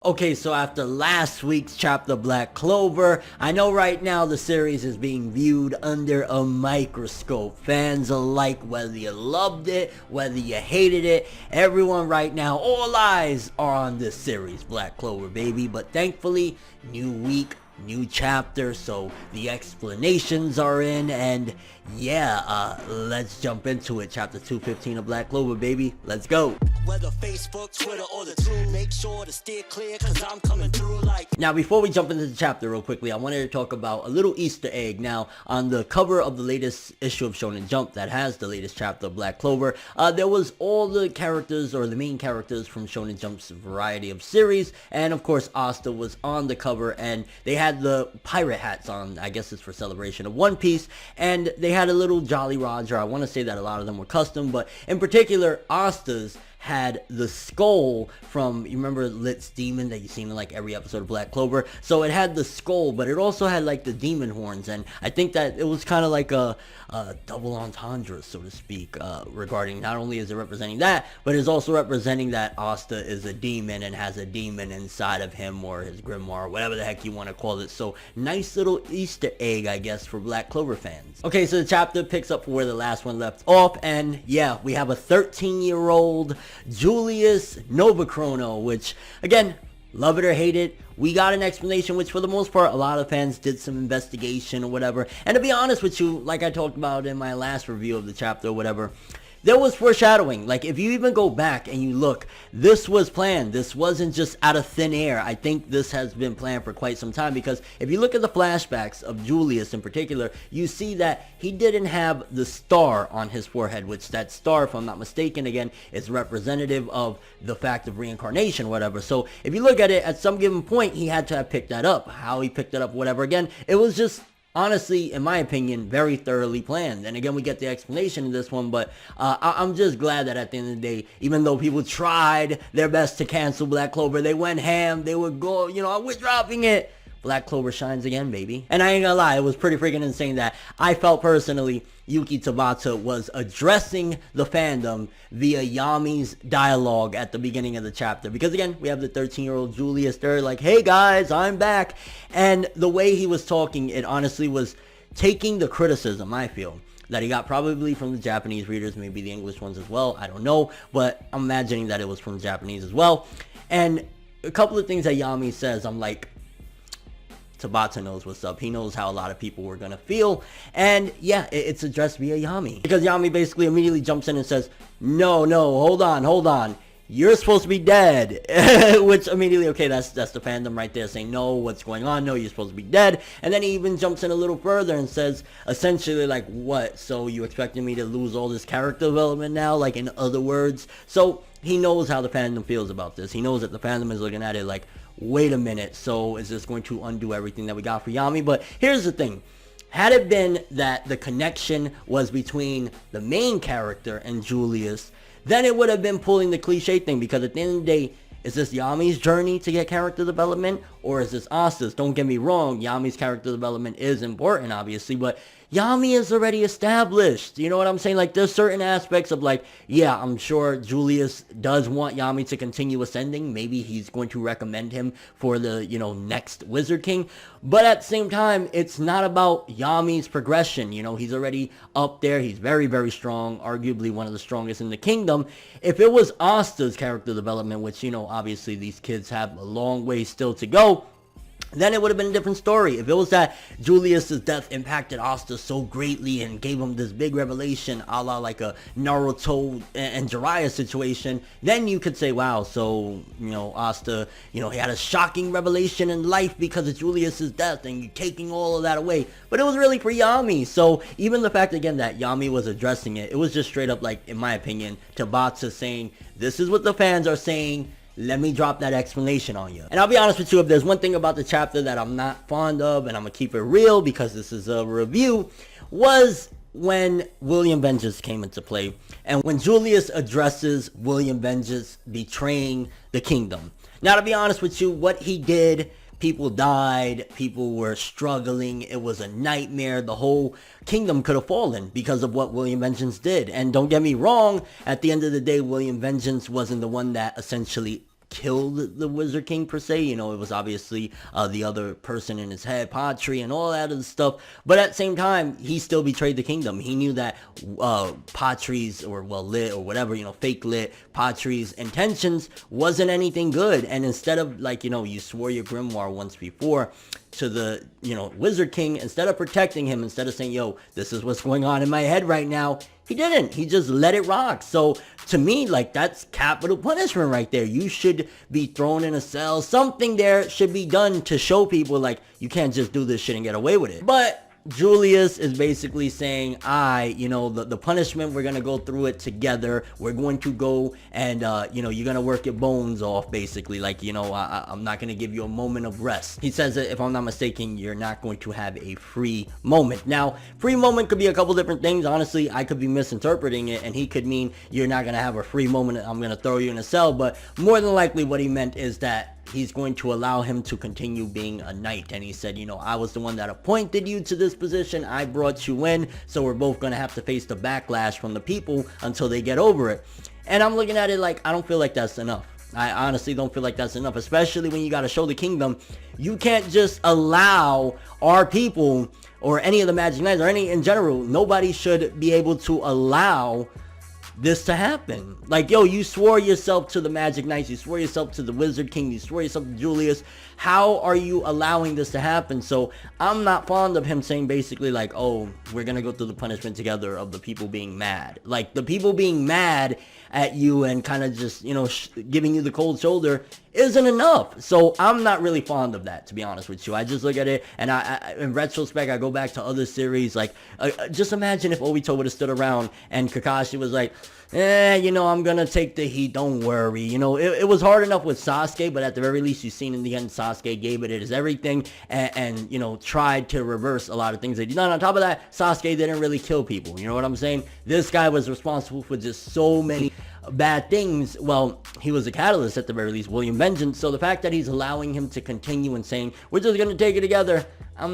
Okay, so after last week's chapter Black Clover, I know right now the series is being viewed under a microscope. Fans alike, whether you loved it, whether you hated it, everyone right now, all eyes are on this series, Black Clover, baby. But thankfully, new week, new chapter, so the explanations are in, and yeah, let's jump into it. Chapter 215 of Black Clover, baby. Let's go. Whether Facebook, Twitter, or the two, make sure to steer clear, cause I'm coming through like... Now, before we jump into the chapter real quickly, I wanted to talk about a little Easter egg. Now, on the cover of the latest issue of Shonen Jump that has the latest chapter of Black Clover, there was all the characters, or the main characters from Shonen Jump's variety of series, and of course, Asta was on the cover, and they had the pirate hats on. I guess it's for celebration of One Piece, and they had a little Jolly Roger. I want to say that a lot of them were custom, but in particular, Asta's had the skull from, you remember Lit's demon that you've seen in like every episode of Black Clover? So it had the skull, but it also had like the demon horns, and I think that it was kind of like a double entendre, so to speak, regarding not only is it representing that, but it's also representing that Asta is a demon and has a demon inside of him, or his grimoire, whatever the heck you want to call it. So nice little Easter egg, I guess, for Black Clover fans. Okay, so the chapter picks up where the last one left off, and yeah, we have a 13-year-old Julius Novachrono, which, again, love it or hate it, we got an explanation, which for the most part, a lot of fans did some investigation or whatever. And to be honest with you, like I talked about in my last review of the chapter or whatever, there was foreshadowing. Like, if you even go back and you look, this was planned. This wasn't just out of thin air. I think this has been planned for quite some time, because if you look at the flashbacks of Julius in particular, you see that he didn't have the star on his forehead, which that star, if I'm not mistaken, again, is representative of the fact of reincarnation, whatever. So if you look at it, at some given point, he had to have picked that up. How he picked it up, whatever, again, it was just, honestly, in my opinion, very thoroughly planned. And again, we get the explanation in this one, but I'm just glad that at the end of the day, even though people tried their best to cancel Black Clover, they went ham, they would go, we're dropping it. Black Clover shines again, baby. And I ain't gonna lie, it was pretty freaking insane that I felt personally Yuki Tabata was addressing the fandom via Yami's dialogue at the beginning of the chapter. Because again, we have the 13-year-old Julius there like, hey guys, I'm back. And the way he was talking, it honestly was taking the criticism, I feel, that he got probably from the Japanese readers, maybe the English ones as well, I don't know. But I'm imagining that it was from the Japanese as well. And a couple of things that Yami says, I'm like, Tabata knows what's up. He knows how a lot of people were going to feel. And yeah, it's addressed via Yami. Because Yami basically immediately jumps in and says, no, hold on. You're supposed to be dead. Which immediately, okay, that's the fandom right there saying, no, what's going on? No, you're supposed to be dead. And then he even jumps in a little further and says, essentially like, what? So you expecting me to lose all this character development now? Like, in other words? So he knows how the fandom feels about this. He knows that the fandom is looking at it like, wait a minute, so is this going to undo everything that we got for Yami? But here's the thing. Had it been that the connection was between the main character and Julius, then it would have been pulling the cliche thing, because at the end of the day, is this Yami's journey to get character development, or is this Asta's? Don't get me wrong, Yami's character development is important, obviously, but Yami is already established. You know what I'm saying? Like, there's certain aspects of like, yeah, I'm sure Julius does want Yami to continue ascending. Maybe he's going to recommend him for the, next Wizard King. But at the same time, it's not about Yami's progression. He's already up there. He's very, very strong. Arguably one of the strongest in the kingdom. If it was Asta's character development, which, obviously these kids have a long way still to go, then it would have been a different story. If it was that Julius's death impacted Asta so greatly and gave him this big revelation, a la like a Naruto and Jiraiya situation, then you could say, wow, so, Asta, he had a shocking revelation in life because of Julius's death, and you're taking all of that away. But it was really for Yami. So even the fact, again, that Yami was addressing it, it was just straight up like, in my opinion, Tabata saying, this is what the fans are saying, let me drop that explanation on you. And I'll be honest with you, if there's one thing about the chapter that I'm not fond of, and I'm gonna keep it real because this is a review, was when William Vengeance came into play, and when Julius addresses William Vengeance betraying the kingdom. Now, to be honest with you, what he did, people died, people were struggling, it was a nightmare, the whole kingdom could have fallen because of what William Vengeance did. And don't get me wrong, at the end of the day, William Vengeance wasn't the one that essentially killed the Wizard King per se. You know, it was obviously the other person in his head, Patry, and all that other stuff. But at the same time, he still betrayed the kingdom. He knew that Patry's, or well, lit or whatever, you know, fake lit, Patry's intentions wasn't anything good. And instead of, like, you know, you swore your grimoire once before to the, you know, Wizard King, instead of protecting him, instead of saying, yo, this is what's going on in my head right now, he didn't. He just let it rock. So to me, like, that's capital punishment right there. You should be thrown in a cell. Something there should be done to show people, like, you can't just do this shit and get away with it. But Julius is basically saying, you know, the punishment, we're going to go through it together. We're going to go and, you know, you're going to work your bones off, basically. Like, you know, I'm not going to give you a moment of rest. He says that, if I'm not mistaken, you're not going to have a free moment. Now, free moment could be a couple different things. Honestly, I could be misinterpreting it, and he could mean you're not going to have a free moment. I'm going to throw you in a cell. But more than likely what he meant is that he's going to allow him to continue being a knight. And he said, you know, I was the one that appointed you to this position. I brought you in. So we're both going to have to face the backlash from the people until they get over it. And I'm looking at it like, I don't feel like that's enough. I honestly don't feel like that's enough, especially when you got to show the kingdom. You can't just allow our people, or any of the Magic Knights, or any in general, nobody should be able to allow this to happen. Like, yo, you swore yourself to the Magic Knights, you swore yourself to the Wizard King, you swore yourself to Julius. How are you allowing this to happen? So I'm not fond of him saying basically like, oh, we're gonna go through the punishment together of the people being mad. Like, the people being mad at you and kind of just, you know, giving you the cold shoulder isn't enough. So I'm not really fond of that, to be honest with you. I just look at it, and I in retrospect, I go back to other series. Like, just imagine if Obito would have stood around and Kakashi was like, you know, I'm gonna take the heat, don't worry. You know, it was hard enough with Sasuke, but at the very least, you've seen in the end, Sasuke gave it his everything, and you know, tried to reverse a lot of things they did. On top of that, Sasuke didn't really kill people. You know what I'm saying? This guy was responsible for just so many bad things. Well, he was a catalyst at the very least, William Vengeance. So the fact that he's allowing him to continue and saying, we're just gonna take it together, I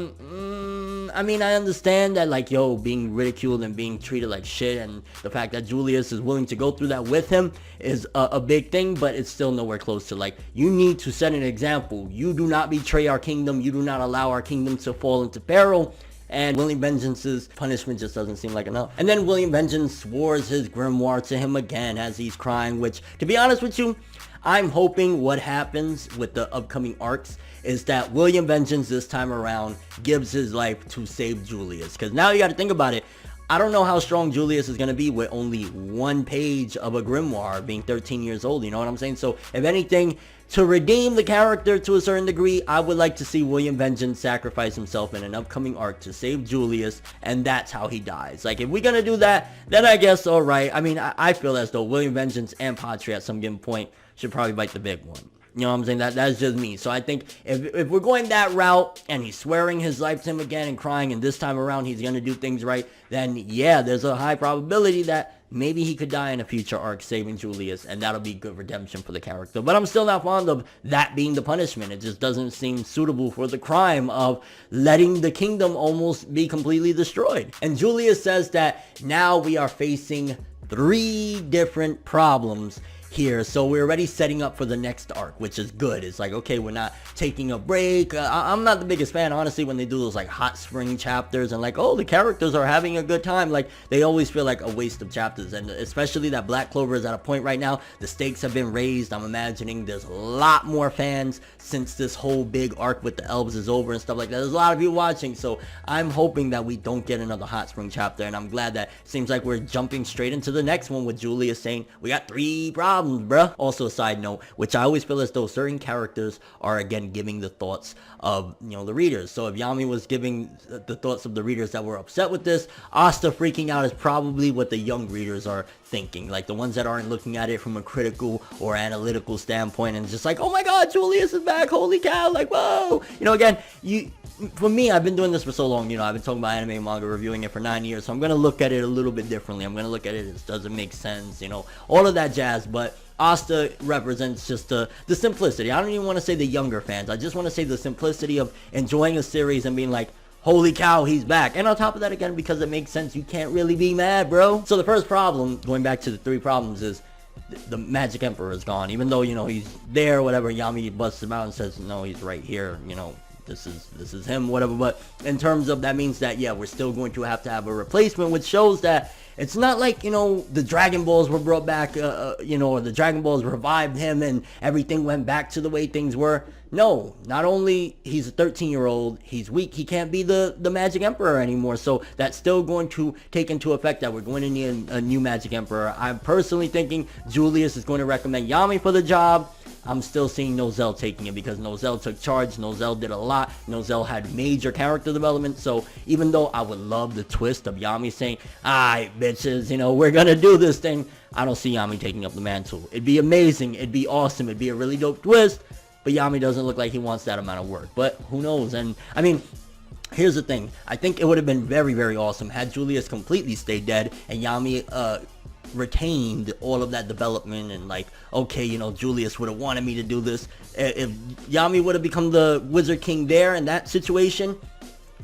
mean, I understand that, like, yo, being ridiculed and being treated like shit, and the fact that Julius is willing to go through that with him is a big thing, but it's still nowhere close to, like, you need to set an example. You do not betray our kingdom. You do not allow our kingdom to fall into peril. And William Vengeance's punishment just doesn't seem like enough. And then William Vengeance swears his grimoire to him again as he's crying, which, to be honest with you, I'm hoping what happens with the upcoming arcs is that William Vengeance this time around gives his life to save Julius. Because now you got to think about it. I don't know how strong Julius is going to be with only one page of a grimoire, being 13 years old, you know what I'm saying? So, if anything, to redeem the character to a certain degree, I would like to see William Vengeance sacrifice himself in an upcoming arc to save Julius, and that's how he dies. Like, if we're going to do that, then I guess alright. I mean, I feel as though William Vengeance and Patry at some given point should probably bite the big one. You know what I'm saying? That's just me. So I think if we're going that route, and he's swearing his life to him again and crying, and this time around he's going to do things right, then yeah, there's a high probability that maybe he could die in a future arc saving Julius, and that'll be good redemption for the character. But I'm still not fond of that being the punishment. It just doesn't seem suitable for the crime of letting the kingdom almost be completely destroyed. And Julius says that now we are facing 3 different problems here, so we're already setting up for the next arc, which is good. It's like, okay, we're not taking a break. I'm not the biggest fan, honestly, when they do those like hot spring chapters and like, oh, the characters are having a good time. Like, they always feel like a waste of chapters, and especially that Black Clover is at a point right now, the stakes have been raised. I'm imagining there's a lot more fans since this whole big arc with the elves is over and stuff like that. There's a lot of you watching, so I'm hoping that we don't get another hot spring chapter, and I'm glad that it seems like we're jumping straight into the next one with Julius saying, we got 3 problems, bruh. Also, a side note, which I always feel as though certain characters are again giving the thoughts of, you know, the readers. So if Yami was giving the thoughts of the readers that were upset with this, Asta freaking out is probably what the young readers are thinking, like the ones that aren't looking at it from a critical or analytical standpoint and just like, oh my god, Julius is back, holy cow, like, whoa. You know, again, for me, I've been doing this for so long, you know, I've been talking about anime and manga, reviewing it for 9 years, so I'm going to look at it a little bit differently. I'm going to look at it as, does it make sense, you know, all of that jazz. But Asta represents just the simplicity. I don't even want to say the younger fans. I just want to say the simplicity of enjoying a series and being like, holy cow, he's back. And on top of that, again, because it makes sense, you can't really be mad, bro. So the first problem, going back to the 3 problems, is the Magic Emperor is gone. Even though, you know, he's there, whatever, Yami busts him out and says, no, he's right here, you know, this is him, whatever. But in terms of, that means that, yeah, we're still going to have a replacement, which shows that it's not like, you know, the Dragon Balls were brought back, you know, or the Dragon Balls revived him and everything went back to the way things were. No, not only he's a 13-year-old, he's weak, he can't be the Magic Emperor anymore. So that's still going to take into effect that we're going to need a new Magic Emperor. I'm personally thinking Julius is going to recommend Yami for the job. I'm still seeing Nozel taking it because Nozel took charge. Nozel did a lot. Nozel had major character development. So even though I would love the twist of Yami saying, alright, bitches, you know, we're gonna do this thing, I don't see Yami taking up the mantle. It'd be amazing. It'd be awesome. It'd be a really dope twist. But Yami doesn't look like he wants that amount of work. But who knows? And I mean, here's the thing. I think it would have been very, very awesome had Julius completely stayed dead and Yami retained all of that development, and like, okay, you know, Julius would have wanted me to do this. If Yami would have become the Wizard King there in that situation,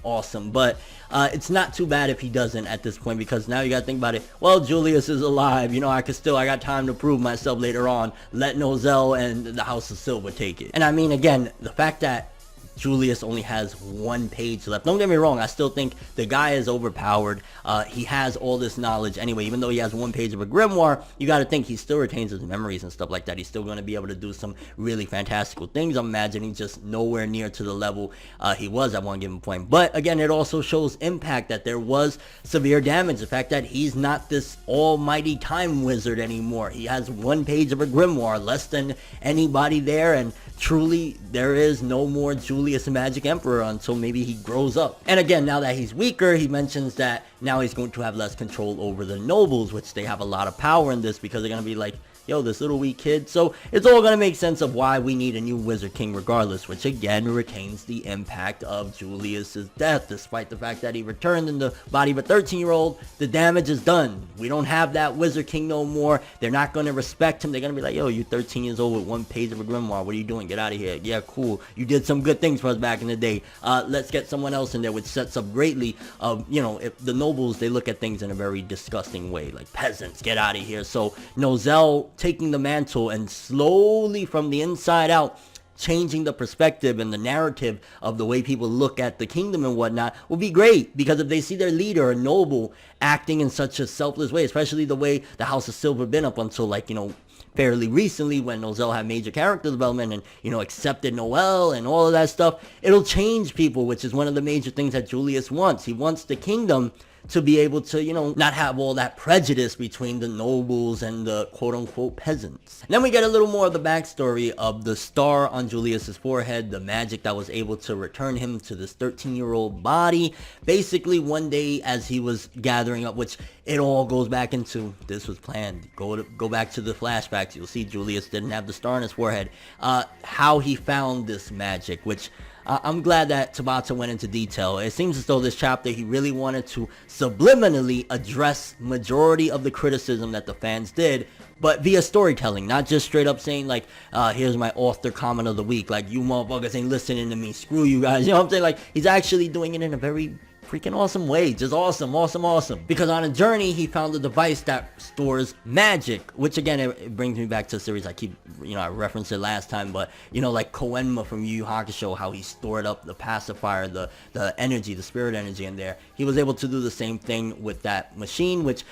awesome. But it's not too bad if he doesn't at this point, because now you gotta think about it. Well, Julius is alive, you know, I got time to prove myself later on. Let Nozel and the House of Silver take it. And I mean, again, the fact that Julius only has one page left. Don't get me wrong, I still think the guy is overpowered. He has all this knowledge anyway. Even though he has one page of a grimoire, you got to think he still retains his memories and stuff like that. He's still going to be able to do some really fantastical things. I'm imagining just nowhere near to the level he was at one given point. But again, it also shows impact, that there was severe damage. The fact that he's not this almighty time wizard anymore. He has one page of a grimoire, less than anybody there, and truly there is no more Julius Magic Emperor until maybe he grows up. And again, now that he's weaker, he mentions that now he's going to have less control over the nobles, which they have a lot of power in this, because they're going to be like, yo, this little weak kid. So it's all going to make sense of why we need a new Wizard King regardless, which again retains the impact of Julius's death. Despite the fact that he returned in the body of a 13-year-old, the damage is done. We don't have that Wizard King no more. They're not going to respect him. They're going to be like, yo, you 13 years old with one page of a grimoire. What are you doing? Get out of here. Yeah, cool. You did some good things for us back in the day. Let's get someone else in there, which sets up greatly of, you know, if the nobles, they look at things in a very disgusting way, like peasants, get out of here. So Nozel taking the mantle and slowly from the inside out changing the perspective and the narrative of the way people look at the kingdom and whatnot will be great, because if they see their leader, a noble, acting in such a selfless way, especially the way the House of Silver been up until, like, you know, fairly recently when Nozel had major character development and, you know, accepted Noel and all of that stuff, it'll change people, which is one of the major things that Julius wants. He wants the kingdom to be able to, you know, not have all that prejudice between the nobles and the quote-unquote peasants. And then we get a little more of the backstory of the star on Julius's forehead, the magic that was able to return him to this 13-year-old body. Basically, one day as he was gathering up, which it all goes back into, this was planned. Go back to the flashbacks. You'll see Julius didn't have the star on his forehead. How he found this magic, which I'm glad that Tabata went into detail. It seems as though this chapter, he really wanted to subliminally address majority of the criticism that the fans did, but via storytelling, not just straight up saying like, here's my author comment of the week, like, you motherfuckers ain't listening to me, screw you guys, you know what I'm saying? Like, he's actually doing it in a very freaking awesome way. Just awesome. Because on a journey, he found a device that stores magic, which again, it brings me back to a series I keep, you know, I referenced it last time, but, you know, like Koenma from Yu Yu Hakusho, how he stored up the pacifier, the energy, the spirit energy in there. He was able to do the same thing with that machine, which,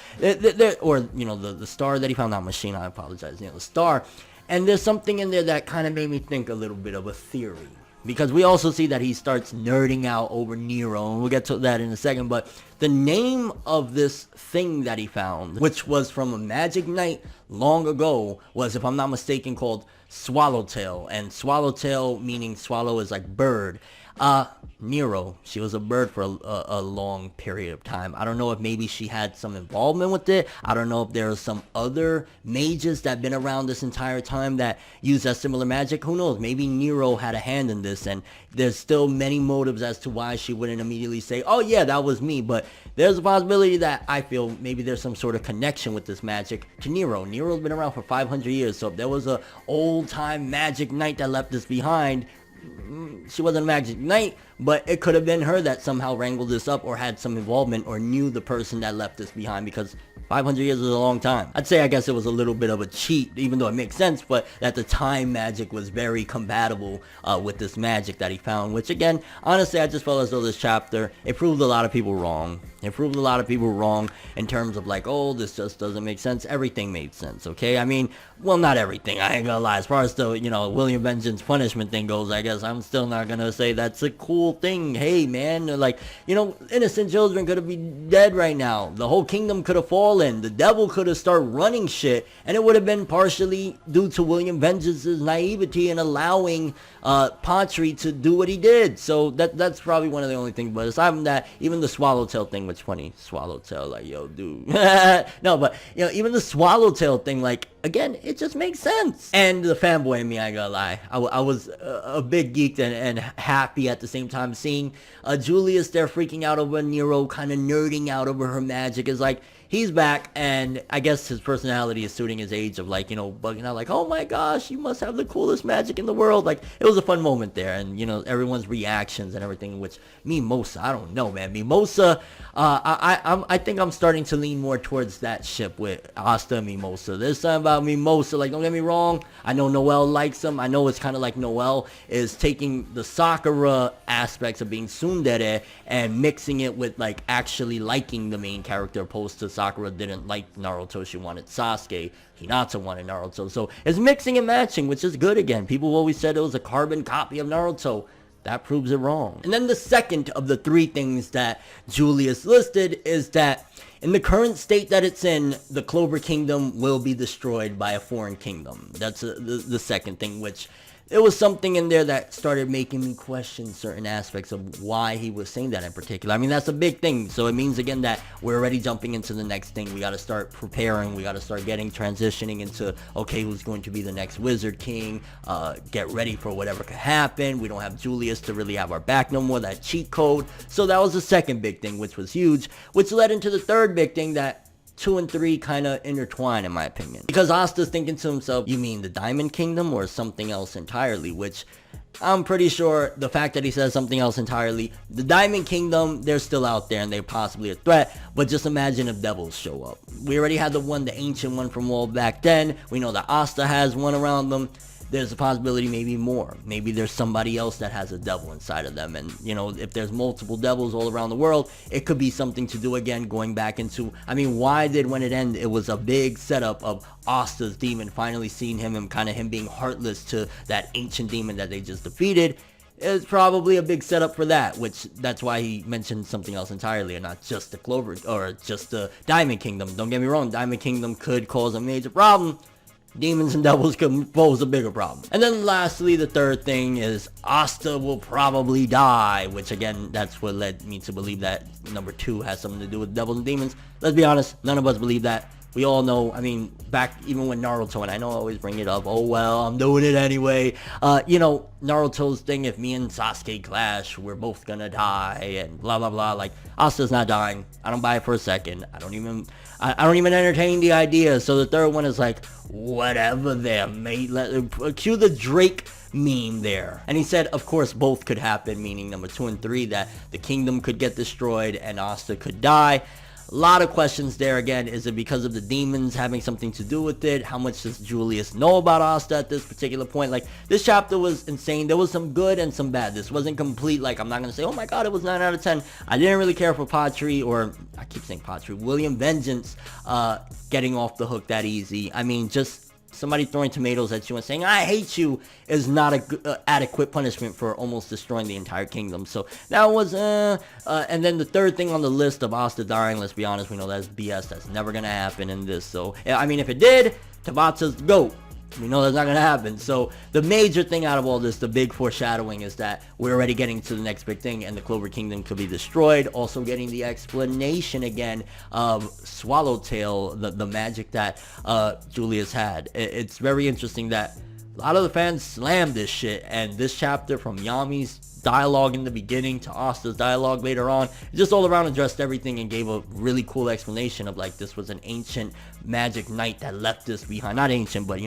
or, you know, the star that he found, not machine, I apologize, you know, the star. And there's something in there that kind of made me think a little bit of a theory. Because we also see that he starts nerding out over Nero, and we'll get to that in a second, but the name of this thing that he found, which was from a magic knight long ago, was, if I'm not mistaken, called Swallowtail, and Swallowtail meaning swallow is like bird. Nero, she was a bird for a long period of time. I don't know if maybe she had some involvement with it. I don't know if there are some other mages that have been around this entire time that use that similar magic. Who knows? Maybe Nero had a hand in this, and there's still many motives as to why she wouldn't immediately say, oh yeah, that was me. But there's a possibility that I feel maybe there's some sort of connection with this magic to Nero. Nero's been around for 500 years, so if there was a old-time magic knight that left this behind, she wasn't a magic knight, but it could have been her that somehow wrangled this up or had some involvement or knew the person that left this behind, because 500 years is a long time. I'd say, I guess it was a little bit of a cheat, even though it makes sense, but at the time magic was very compatible with this magic that he found, which again, honestly, I just felt as though this chapter, it proved a lot of people wrong. It proved a lot of people wrong in terms of like, oh, this just doesn't make sense. Everything made sense, okay? I mean, well, not everything, I ain't gonna lie. As far as the, William Vengeance punishment thing goes, I guess I'm still not gonna say that's a cool thing. Hey, man, like, innocent children could have been dead right now. The whole kingdom could have fallen. The devil could have started running shit, and it would have been partially due to William Vengeance's naivety in allowing Patri to do what he did. So that's probably one of the only things. But aside from that, even the Swallowtail thing, which funny, Swallowtail, like, yo, dude. No, but, even the Swallowtail thing, like, again, it just makes sense. And the fanboy in me, I ain't gonna lie, I was a big geek and happy at the same time seeing Julius there freaking out over Nero, kind of nerding out over her magic. Is like, he's back, and I guess his personality is suiting his age of, like, bugging out like, oh my gosh, you must have the coolest magic in the world. Like, it was a fun moment there, and everyone's reactions and everything. Which Mimosa, I don't know, man. Mimosa, I think I'm starting to lean more towards that ship with Asta and Mimosa. There's something about Mimosa, like, don't get me wrong, I know Noelle likes him. I know it's kind of like Noelle is taking the Sakura aspects of being tsundere and mixing it with, like, actually liking the main character, opposed to Sakura didn't like Naruto, she wanted Sasuke. Hinata wanted Naruto. So it's mixing and matching, which is good again. People always said it was a carbon copy of Naruto. That proves it wrong. And then the second of the three things that Julius listed is that in the current state that it's in, the Clover Kingdom will be destroyed by a foreign kingdom. That's the second thing, which it was something in there that started making me question certain aspects of why he was saying that in particular. I mean, that's a big thing. So it means, again, that we're already jumping into the next thing. We got to start preparing. We got to start transitioning into, okay, who's going to be the next Wizard King? Get ready for whatever could happen. We don't have Julius to really have our back no more, that cheat code. So that was the second big thing, which was huge, which led into the third big thing that 2 and 3 kind of intertwine, in my opinion. Because Asta's thinking to himself, you mean the Diamond Kingdom or something else entirely? Which I'm pretty sure the fact that he says something else entirely, the Diamond Kingdom, they're still out there and they're possibly a threat. But just imagine if devils show up. We already had the ancient one from all back then. We know that Asta has one around them. There's a possibility maybe more. Maybe there's somebody else that has a devil inside of them. And, if there's multiple devils all around the world, it could be something to do, again, going back into, I mean, why did When It End, it was a big setup of Asta's demon, finally seeing him and kind of him being heartless to that ancient demon that they just defeated. It's probably a big setup for that, which that's why he mentioned something else entirely, and not just the Clover, or just the Diamond Kingdom. Don't get me wrong, Diamond Kingdom could cause a major problem. Demons and devils could pose a bigger problem. And then lastly, the third thing is Asta will probably die, which again, that's what led me to believe that number 2 has something to do with devils and demons. Let's be honest, none of us believe that. We all know, I mean, back even when Naruto, and I know I always bring it up, oh well, I'm doing it anyway. Naruto's thing, if me and Sasuke clash, we're both gonna die, and blah blah blah. Like, Asta's not dying. I don't buy it for a second. I don't even entertain the idea. So the third one is like, whatever there, mate. Cue the Drake meme there. And he said, of course, both could happen, meaning number 2 and 3, that the kingdom could get destroyed and Asta could die. A lot of questions there. Again, is it because of the demons having something to do with it? How much does Julius know about Asta at this particular point? Like, this chapter was insane. There was some good and some bad. This wasn't complete. Like, I'm not going to say, oh my god, it was 9 out of 10. I didn't really care for Patri, or I keep saying Patri, William Vengeance getting off the hook that easy. I mean, just somebody throwing tomatoes at you and saying, I hate you, is not a adequate punishment for almost destroying the entire kingdom. So that was, and then the third thing on the list of Asta dying, let's be honest, we know that's BS. That's never going to happen in this. So, I mean, if it did, Tabasa's the GOAT. We know that's not going to happen. So the major thing out of all this, the big foreshadowing, is that we're already getting to the next big thing, and the Clover Kingdom could be destroyed. Also getting the explanation again of Swallowtail, the magic that Julius had. It's very interesting that a lot of the fans slammed this shit, and this chapter, from Yami's dialogue in the beginning to Asta's dialogue later on, it just all around addressed everything and gave a really cool explanation of, like, this was an ancient magic knight that left this behind. Not ancient, but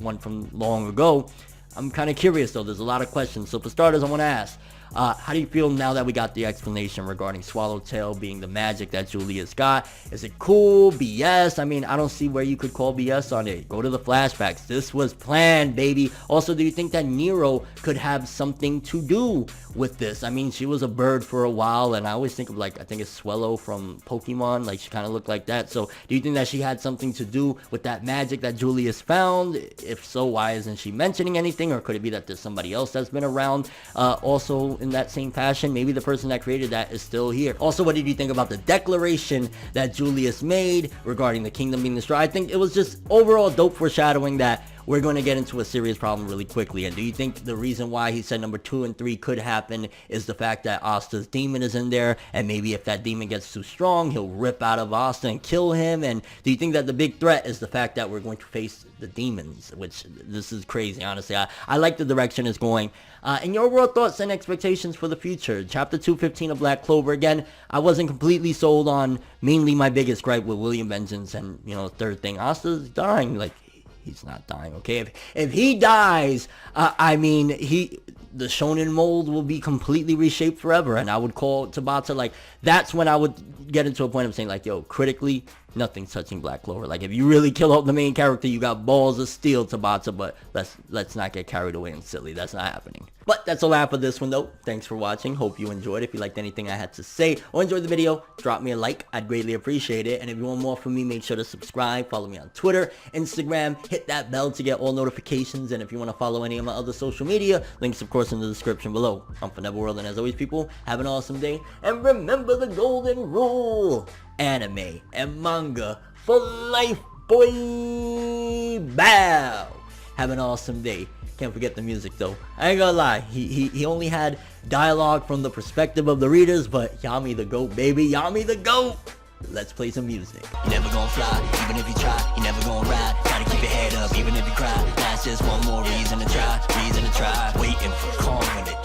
one from long ago. I'm kind of curious though. There's a lot of questions. So for starters, I want to ask, how do you feel now that we got the explanation regarding Swallowtail being the magic that Julius got? Is it cool? BS? I mean, I don't see where you could call BS on it. Go to the flashbacks. This was planned, baby. Also, do you think that Nero could have something to do with this? I mean, she was a bird for a while, and I always think of, like, I think it's Swallow from Pokemon. Like, she kind of looked like that. So do you think that she had something to do with that magic that Julius found? If so, why isn't she mentioning anything? Or could it be that there's somebody else that's been around also in that same fashion? Maybe the person that created that is still here. Also, what did you think about the declaration that Julius made regarding the kingdom being destroyed? I think it was just overall dope foreshadowing that we're going to get into a serious problem really quickly. And do you think the reason why he said number 2 and 3 could happen is the fact that Asta's demon is in there, and maybe if that demon gets too strong, he'll rip out of Asta and kill him? And do you think that the big threat is the fact that we're going to face the demons, which this is crazy, honestly. I like the direction it's going. And your overall thoughts and expectations for the future. Chapter 215 of Black Clover. Again, I wasn't completely sold on mainly my biggest gripe with William Vengeance and, you know, third thing, Asta's dying. Like, he's not dying, okay? If he dies, I mean, the shonen mold will be completely reshaped forever, and I would call Tabata, like, that's when I would get into a point of saying, like, yo, critically, nothing's touching Black Clover. Like, if you really kill out the main character, you got balls of steel, Tabata, but let's not get carried away and silly. That's not happening. But that's all I have for this one, though. Thanks for watching. Hope you enjoyed. If you liked anything I had to say or enjoyed the video, drop me a like. I'd greatly appreciate it. And if you want more from me, make sure to subscribe. Follow me on Twitter, Instagram. Hit that bell to get all notifications. And if you want to follow any of my other social media, links, of course, in the description below. I'm ForneverWorld, and as always, people, have an awesome day. And remember the golden rule. Anime and manga for life, boy. Bow. Have an awesome day. Can't forget the music though. I ain't gonna lie, he only had dialogue from the perspective of the readers, but Yami the GOAT, baby. Yami the GOAT. Let's play some music. You never gonna fly, even if you try. You never gonna ride. Gotta keep your head up, even if you cry. That's just one more reason to try. Waiting for calm when it